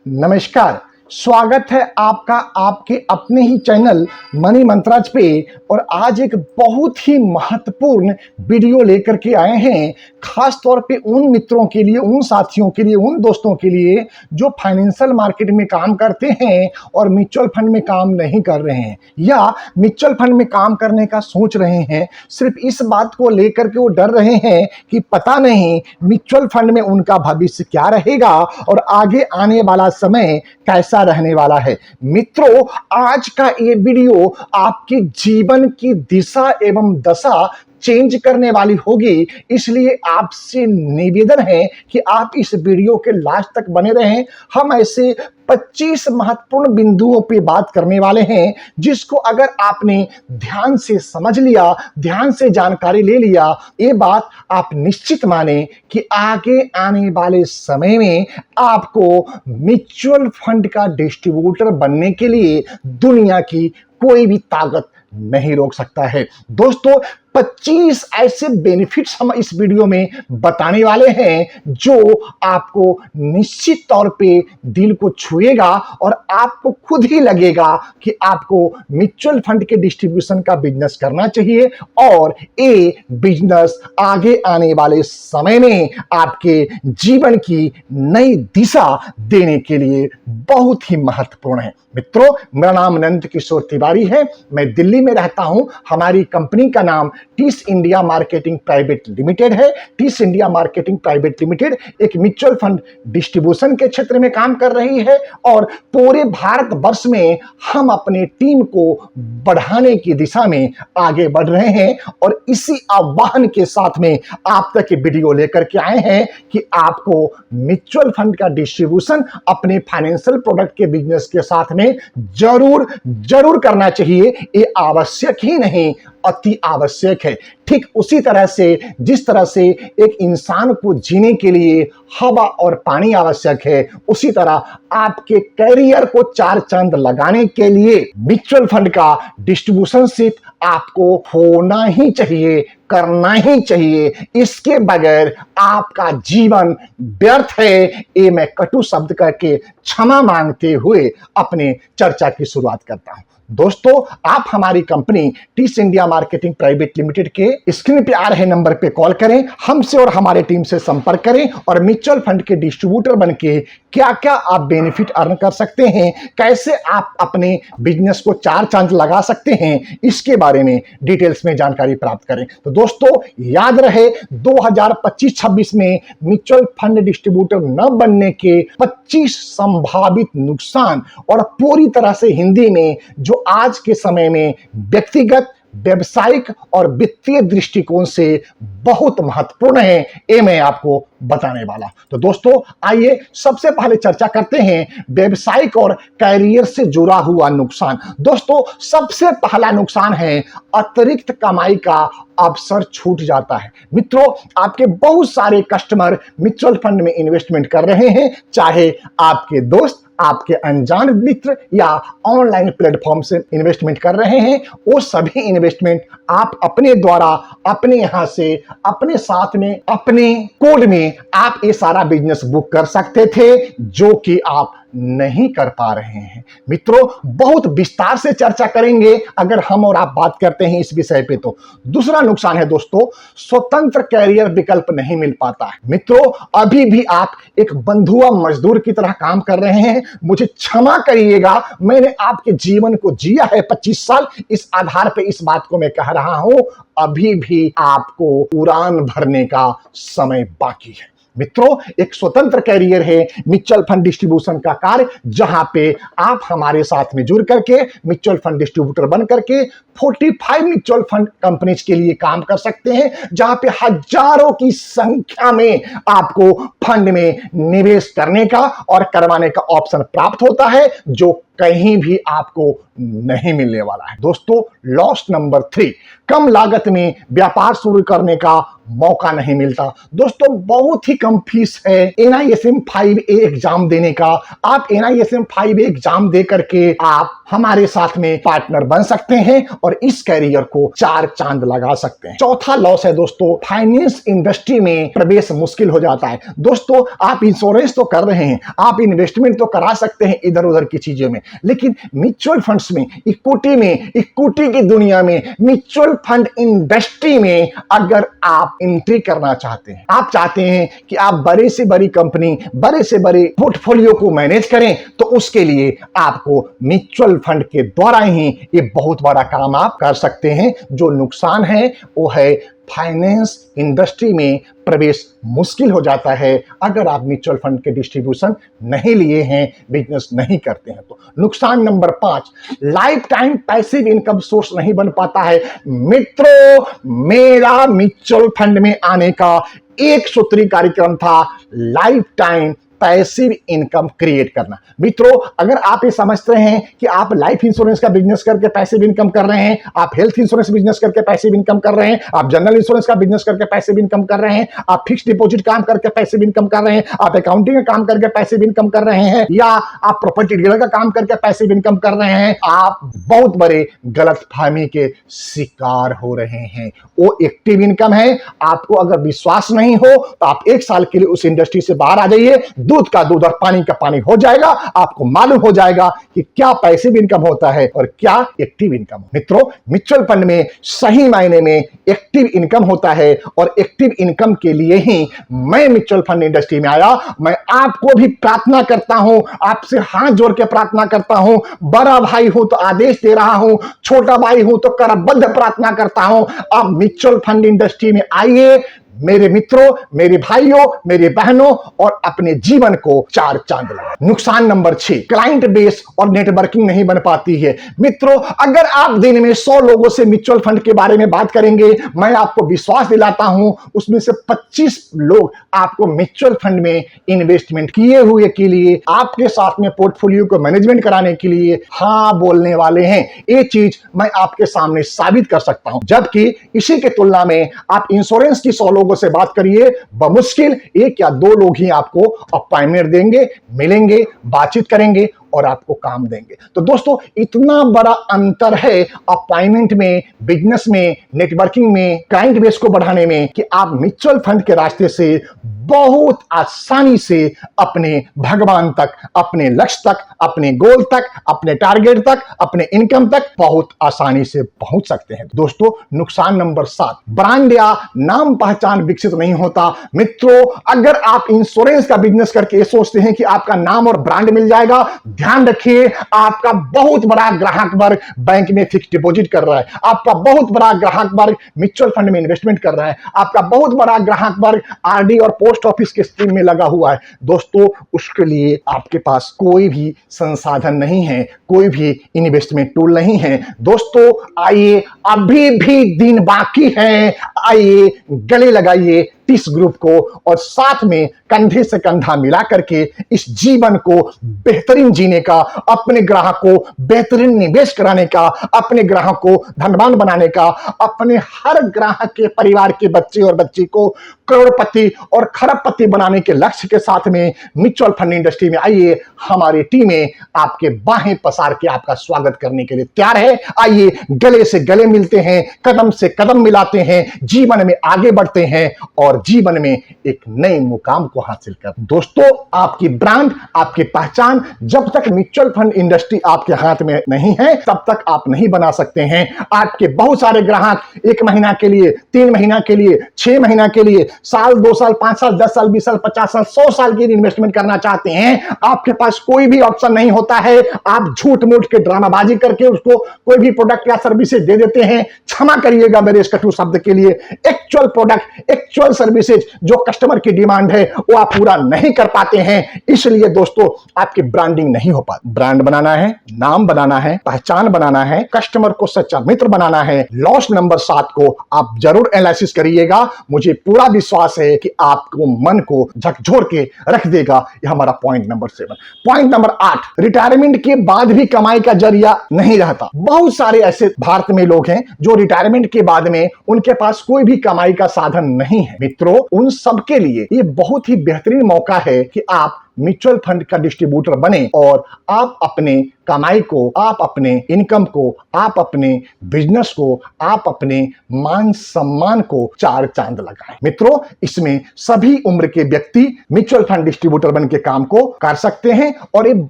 नमस्कार। स्वागत है आपका आपके अपने ही चैनल मनी मंत्राज पे। और आज एक बहुत ही महत्वपूर्ण वीडियो लेकर के आए हैं, खास तौर पे उन मित्रों के लिए, उन साथियों के लिए, उन दोस्तों के लिए जो फाइनेंशियल मार्केट में काम करते हैं और म्यूचुअल फंड में काम नहीं कर रहे हैं, या म्यूचुअल फंड में काम करने का सोच रहे हैं। सिर्फ इस बात को लेकर के वो डर रहे हैं कि पता नहीं म्यूचुअल फंड में उनका भविष्य क्या रहेगा और आगे आने वाला समय कैसा रहने वाला है। मित्रों, आज का ये वीडियो आपके जीवन की दिशा एवं दशा चेंज करने वाली होगी, इसलिए आपसे निवेदन है कि आप इस वीडियो के लास्ट तक बने रहें। हम ऐसे 25 महत्वपूर्ण बिंदुओं पे बात करने वाले हैं, जिसको अगर आपने ध्यान से समझ लिया, ध्यान से जानकारी ले लिया, ये बात आप निश्चित माने कि आगे आने वाले समय में आपको म्यूचुअल फंड का डिस्ट्रीब्यूटर बनने के लिए दुनिया की कोई भी ताकत नहीं रोक सकता है। दोस्तों, 25 ऐसे बेनिफिट्स हम इस वीडियो में बताने वाले हैं जो आपको निश्चित तौर पे दिल को छुएगा और आपको खुद ही लगेगा कि आपको म्यूचुअल फंड के डिस्ट्रीब्यूशन का बिजनेस करना चाहिए और ये बिजनेस आगे आने वाले समय में आपके जीवन की नई दिशा देने के लिए बहुत ही महत्वपूर्ण है। मित्रों, मेरा नाम नंद किशोर तिवारी है, मैं दिल्ली में रहता हूं। हमारी कंपनी का नाम टीस इंडिया मार्केटिंग प्राइवेट लिमिटेड है। टीस इंडिया मार्केटिंग प्राइवेट लिमिटेड एक म्यूचुअल फंड डिस्ट्रीब्यूशन के क्षेत्र में काम कर रही है और पूरे भारत वर्ष में हम अपने टीम को बढ़ाने की दिशा में आगे बढ़ रहे हैं। और इसी आह्वान के साथ में आप तक ये वीडियो लेकर के आए हैं कि आपको म्यूचुअल फंड का डिस्ट्रीब्यूशन अपने फाइनेंशियल प्रोडक्ट के बिजनेस के साथ में जरूर करना चाहिए। ये आवश्यक ही नहीं, अति आवश्यक है। ठीक उसी तरह से जिस तरह से एक इंसान को जीने के लिए हवा और पानी आवश्यक है, उसी तरह आपके कैरियर को चार चांद लगाने के लिए म्यूचुअल फंड का डिस्ट्रीब्यूशनशिप आपको होना ही चाहिए, करना ही चाहिए। इसके बगैर आपका जीवन व्यर्थ है। ये मैं कटु शब्द करके क्षमा मांगते हुए अपने चर्चा की शुरुआत करता हूं। दोस्तों, आप हमारी कंपनी टीस इंडिया मार्केटिंग प्राइवेट लिमिटेड के स्क्रीन पे आ रहे नंबर पे कॉल करें, हमसे और हमारे टीम से संपर्क करें और म्यूचुअल फंड के डिस्ट्रीब्यूटर बनके क्या क्या आप बेनिफिट अर्न कर सकते हैं, कैसे आप अपने बिजनेस को चार चांद लगा सकते हैं, इसके बारे में डिटेल्स में जानकारी प्राप्त करें। तो दोस्तों, याद रहे 2025-26 में म्यूचुअल फंड डिस्ट्रीब्यूटर न बनने के 25 संभावित नुकसान, और पूरी तरह से हिंदी में जो आज के समय में व्यक्तिगत, व्यवसायिक और वित्तीय दृष्टिकोण से बहुत महत्वपूर्ण है, ये मैं आपको बताने वाला। तो दोस्तों, आइए सबसे पहले चर्चा करते हैं व्यवसायिक और कैरियर से जुड़ा हुआ नुकसान। दोस्तों, सबसे पहला नुकसान है अतिरिक्त कमाई का अवसर छूट जाता है। मित्रों, आपके बहुत सारे कस्टमर म्यूचुअल फंड में इन्वेस्टमेंट कर रहे हैं, चाहे आपके दोस्त, आपके अनजान मित्र या ऑनलाइन प्लेटफॉर्म से इन्वेस्टमेंट कर रहे हैं। वो सभी इन्वेस्टमेंट आप अपने द्वारा, अपने यहां से, अपने साथ में, अपने कोड में आप ये सारा बिजनेस बुक कर सकते थे, जो कि आप नहीं कर पा रहे हैं। मित्रों, बहुत विस्तार से चर्चा करेंगे अगर हम और आप बात करते हैं इस विषय पे। तो दूसरा नुकसान है दोस्तों, स्वतंत्र कैरियर विकल्प नहीं मिल पाता है। मित्रों, अभी भी आप एक बंधुआ मजदूर की तरह काम कर रहे हैं। मुझे क्षमा करिएगा, मैंने आपके जीवन को जिया है 25 साल, इस आधार पे इस बात को मैं कह रहा हूं, अभी भी आपको उड़ान भरने का समय बाकी है। मित्रों, एक स्वतंत्र कैरियर है म्यूचुअल फंड डिस्ट्रीब्यूशन का कार्य, जहां पे आप हमारे साथ में जुड़ करके म्यूचुअल फंड डिस्ट्रीब्यूटर बन करके 45 म्यूचुअल फंड कंपनीज के लिए काम कर सकते हैं, जहां पे हजारों की संख्या में आपको फंड में निवेश करने का और करवाने का ऑप्शन प्राप्त होता है, जो कहीं भी आपको नहीं मिलने वाला है। दोस्तों, लॉस नंबर 3, कम लागत में व्यापार शुरू करने का मौका नहीं मिलता। दोस्तों, बहुत ही कम फीस है NISM 5A एग्जाम देने का। आप NISM 5A एग्जाम दे करके आप हमारे साथ में पार्टनर बन सकते हैं और इस कैरियर को चार चांद लगा सकते हैं। चौथा लॉस है दोस्तों, फाइनेंस इंडस्ट्री में प्रवेश मुश्किल हो जाता है। दोस्तों, दोस्तों आप इंश्योरेंस तो कर रहे हैं, आप इन्वेस्टमेंट तो करा सकते हैं इधर उधर की चीजों में, लेकिन म्यूचुअल फंड्स में, इक्विटी की दुनिया में, म्यूचुअल फंड इंडस्ट्री में अगर आप एंट्री करना चाहते हैं, आप चाहते हैं कि आप बड़े से बड़ी कंपनी, बड़े से बड़े पोर्टफोलियो को मैनेज करें, तो उसके लिए आपको म्यूचुअल फंड के द्वारा ही ये बहुत बड़ा काम आप कर सकते हैं। जो नुकसान है वो है फाइनेंस इंडस्ट्री में प्रवेश मुश्किल हो जाता है अगर आप म्यूचुअल फंड के डिस्ट्रीब्यूशन नहीं लिए हैं, बिजनेस नहीं करते हैं तो। नुकसान number 5, life time passive income source नहीं बन पाता है। मित्रों, मेरा म्यूचुअल फंड में आने का एक सूत्री कार्यक्रम था life time passive income create करना। मित्रों, अगर आप ये समझते हैं कि आप लाइफ इंश्योरेंस का बिजनेस करके पैसिव इनकम कर रहे हैं, आप हेल्थ इंश्योरेंस बिजनेस करके पैसिव इनकम कर रहे हैं, आप जनरल इंश्योरेंस का बिजनेस करके पैसिव इनकम कर रहे हैं, आप फिक्स डिपॉजिट काम करके पैसिव इनकम कर रहे हैं, आप अकाउंटिंग का काम करके पैसिव इनकम कर रहे हैं, या आप प्रॉपर्टी डीलर का काम करके पैसिव इनकम कर रहे हैं, आप बहुत बड़े गलतफहमी के शिकार हो रहे हैं। वो एक्टिव इनकम है। आपको अगर विश्वास नहीं हो तो आप 1 साल के लिए उस इंडस्ट्री से बाहर आ जाइए, दूध का दूध और पानी का पानी हो जाएगा, आपको मालूम हो जाएगा कि क्या पैसिव इनकम होता है और क्या एक्टिव इनकम। मित्रों, म्यूचुअल फंड में सही मायने में एक्टिव इनकम होता है और एक्टिव इनकम के लिए ही मैं म्यूचुअल फंड इंडस्ट्री में आया। मैं आपको भी प्रार्थना करता हूं, आपसे हाथ जोड़ के प्रार्थना करता हूं, बड़ा भाई हूं तो आदेश दे रहा हूं, छोटा भाई हूं तो करबद्ध प्रार्थना करता हूं, आप म्यूचुअल फंड इंडस्ट्री में आइए मेरे मित्रों, मेरे भाइयों, मेरे बहनों, और अपने जीवन को 4 चांद लगाएं। नुकसान नंबर 6, क्लाइंट बेस और नेटवर्किंग नहीं बन पाती है। मित्रों, अगर आप दिन में 100 लोगों से म्यूचुअल फंड के बारे में बात करेंगे, मैं आपको विश्वास दिलाता हूं उसमें से 25 लोग आपको म्यूचुअल फंड में इन्वेस्टमेंट किए हुए के लिए, आपके साथ में पोर्टफोलियो को मैनेजमेंट कराने के लिए हां बोलने वाले हैं। ये चीज मैं आपके सामने साबित कर सकता हूं। जबकि इसी के तुलना में आप इंश्योरेंस की 100 लोगों से बात करिए, बमुश्किल 1 या 2 लोग ही आपको अपॉइंटमेंट देंगे, मिलेंगे, बातचीत करेंगे और आपको काम देंगे। तो दोस्तों, इतना बड़ा अंतर है अपॉइंटमेंट में, बिजनेस में, नेटवर्किंग में, क्लाइंट बेस को बढ़ाने में, कि आप म्यूचुअल फंड के रास्ते से बहुत आसानी से अपने भगवान तक, अपने लक्ष्य तक, अपने गोल तक, अपने टारगेट तक, अपने इनकम तक बहुत आसानी से पहुंच सकते हैं। दोस्तों, नुकसान नंबर 7, ब्रांड या नाम पहचान विकसित नहीं होता। मित्रों, अगर आप इंश्योरेंस का बिजनेस करके ये सोचते हैं कि आपका नाम और ब्रांड मिल जाएगा, ध्यान रखिए, आपका बहुत बड़ा ग्राहक वर्ग बैंक में फिक्स डिपॉजिट कर रहा है, आपका बहुत बड़ा ग्राहक वर्ग म्यूचुअल फंड में इन्वेस्टमेंट कर रहा है, आपका बहुत बड़ा ग्राहक वर्ग आरडी और पोस्ट ऑफिस के स्कीम में लगा हुआ है। दोस्तों, उसके लिए आपके पास कोई भी संसाधन नहीं है, कोई भी इन्वेस्टमेंट टूल नहीं है। दोस्तों, आइए, अभी भी दिन बाकी है, आइए गले लगाइए इस ग्रुप को और साथ में कंधे से कंधा मिला करके इस जीवन को बेहतरीन जीने का, अपने ग्राहक को बेहतरीन निवेश कराने का, अपने ग्राहक को धनवान बनाने का, अपने हर ग्राहक के परिवार के बच्चे और बच्ची को करोड़पति और खरबपति बनाने के लक्ष्य के साथ में म्यूचुअल फंड इंडस्ट्री में आइए। हमारी टीमें आपके बाहें पसार के आपका स्वागत करने के लिए तैयार है। आइए, गले से गले मिलते हैं, कदम से कदम मिलाते हैं, जीवन में आगे बढ़ते हैं और जीवन में एक नए मुकाम को हासिल कर। दोस्तों, आपकी ब्रांड, आपकी पहचान जब तक म्यूचुअल फंड इंडस्ट्री आपके हाथ में नहीं है, तब तक आप नहीं बना सकते हैं। आपके बहुत सारे ग्राहक 1 महीना के लिए, 3 महीना के लिए, 6 महीना के लिए, साल, 2 साल, 5 साल, 10 साल, 20 साल, 50 साल, 100 साल की इन्वेस्टमेंट करना चाहते हैं। आपके पास कोई भी ऑप्शन नहीं होता है। आप झूठ मूठ के ड्रामाबाजी करके उसको कोई भी प्रोडक्ट या सर्विसेज दे देते हैं। क्षमा करिएगा मेरे इस कटु शब्द के लिए। एक्चुअल प्रोडक्ट, एक्चुअल सर्विसेज जो कस्टमर की डिमांड है वो आप पूरा नहीं कर पाते हैं। इसलिए दोस्तों, आपकी ब्रांडिंग नहीं हो पाती। ब्रांड बनाना है, नाम बनाना है, पहचान बनाना है, कस्टमर को सच्चा मित्र बनाना है। लॉस नंबर 7 को आप जरूर एनालिसिस करिएगा। मुझे पूरा विश्वास है कि आपको मन को झकझोर के रख देगा। यह हमारा point number 7। Point number 8, retirement के बाद भी कमाई का जरिया नहीं रहता। बहुत सारे ऐसे भारत में लोग हैं जो रिटायरमेंट के बाद में उनके पास कोई भी कमाई का साधन नहीं है। मित्रों, उन सब के लिए ये बहुत ही बेहतरीन मौका है कि आप म्यूचुअल फंड का डिस्ट्रीब्यूटर बने और आप अपने कमाई को, आप अपने इनकम को, आप अपने बिजनेस को, आप अपने मान सम्मान को चार चांद लगाएं। मित्रों, इसमें सभी उम्र के व्यक्ति म्यूचुअल फंड डिस्ट्रीब्यूटर बन के काम को कर सकते हैं और एक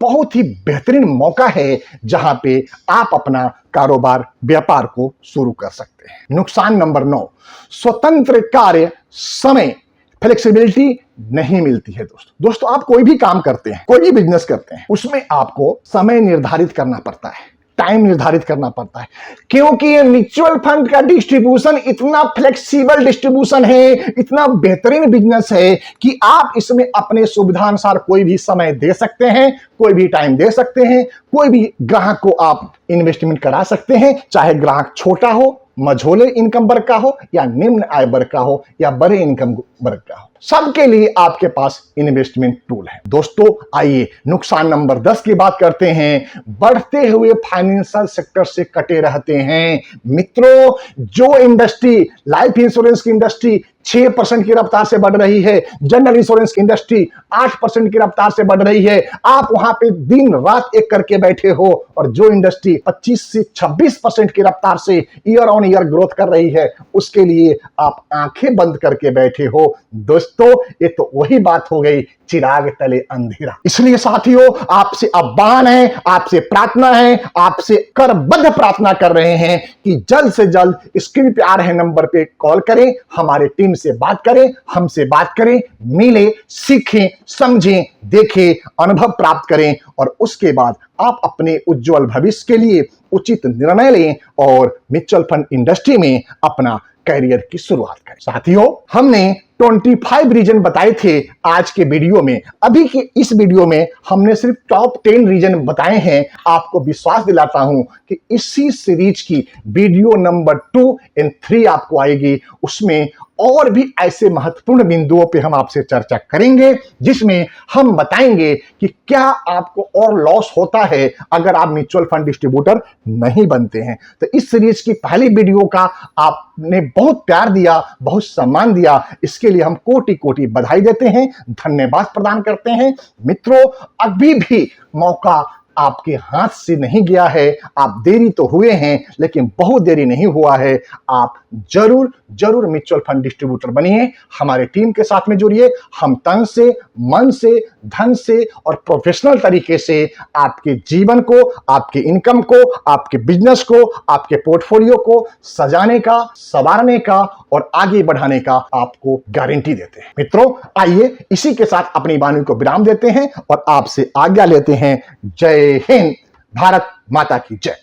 बहुत ही बेहतरीन मौका है जहां पे आप अपना कारोबार, व्यापार को शुरू कर सकते हैं। नुकसान नंबर 9, स्वतंत्र कार्य समय फ्लेक्सिबिलिटी नहीं मिलती है। दोस्तों आप कोई भी काम करते हैं, कोई भी बिजनेस करते हैं, उसमें आपको समय निर्धारित करना पड़ता है, टाइम निर्धारित करना पड़ता है, क्योंकि ये म्यूचुअल फंड का डिस्ट्रीब्यूशन इतना फ्लेक्सिबल डिस्ट्रीब्यूशन है, इतना बेहतरीन बिजनेस है कि आप इसमें अपने सुविधानुसार कोई भी समय दे सकते हैं, कोई भी टाइम दे सकते हैं, कोई भी ग्राहक को आप इन्वेस्टमेंट करा सकते हैं, चाहे ग्राहक छोटा हो, मझोले इनकम वर्ग का हो या निम्न आय वर्ग का हो या बड़े इनकम वर्ग का हो, सबके लिए आपके पास इन्वेस्टमेंट टूल है। दोस्तों आइए नुकसान नंबर 10 की बात करते हैं। बढ़ते हुए फाइनेंशियल सेक्टर से कटे रहते हैं। मित्रों, जो इंडस्ट्री, लाइफ इंश्योरेंस की इंडस्ट्री 6% की रफ्तार से बढ़ रही है, जनरल इंश्योरेंस की इंडस्ट्री 8% की रफ्तार से बढ़ रही है, आप वहां पे दिन रात एक करके बैठे हो, और जो इंडस्ट्री 25 से 26% की रफ्तार से ईयर ऑन ईयर ग्रोथ कर रही है, उसके लिए आप आंखें बंद करके बैठे हो। दोस्तों ये तो वही बात हो गई, चिराग तले अंधेरा। इसलिए साथियों, आपसे आह्वान है, आपसे प्रार्थना है, आपसे करबद्ध प्रार्थना कर रहे हैं कि जल्द से जल्द स्क्रीन पे आ रहे नंबर पे कॉल करें, हमारे टीम से बात करें, हमसे बात करें, मिले, सीखें, समझें, देखें, अनुभव प्राप्त करें और उसके बाद आप अपने उज्जवल भविष्य के लिए उचित निर्णय लें और म्यूचुअल फंड इंडस्ट्री में अपना करियर की शुरुआत करें। साथियों, हमने 25 रीजन बताए थे आज के वीडियो में। अभी के इस वीडियो में हमने सिर्फ टॉप 10 रीजन बताए हैं। आपको विश्वास दिलाता हूं कि इसी सीरीज की वीडियो नंबर 2 और 3 आपको आएगी। उसमें और भी ऐसे महत्वपूर्ण बिंदुओं पे हम आपसे चर्चा करेंगे, जिसमें हम बताएंगे कि क्या आपको और लॉस होता है अगर आप म्यूचुअल फंड डिस्ट्रीब्यूटर नहीं बनते हैं। तो इस सीरीज की पहली वीडियो का आपने बहुत प्यार दिया, बहुत सम्मान दिया, इसके लिए हम कोटि कोटि बधाई देते हैं, धन्यवाद प्रदान करते हैं। मित्रों, अभी भी मौका आपके हाथ से नहीं गया है। आप देरी तो हुए हैं, लेकिन बहुत देरी नहीं हुआ है। आप जरूर जरूर म्यूचुअल फंड डिस्ट्रीब्यूटर बनिए, हमारे टीम के साथ में जुड़िए। हम तन से, मन से, धन से और प्रोफेशनल तरीके से आपके जीवन को, आपके इनकम को, आपके बिजनेस को, आपके पोर्टफोलियो को सजाने का, संवारने का और आगे बढ़ाने का आपको गारंटी देते हैं। मित्रों, आइए इसी के साथ अपनी वाणी को विराम देते हैं और आपसे आज्ञा लेते हैं। जय हिंद, भारत माता की जय।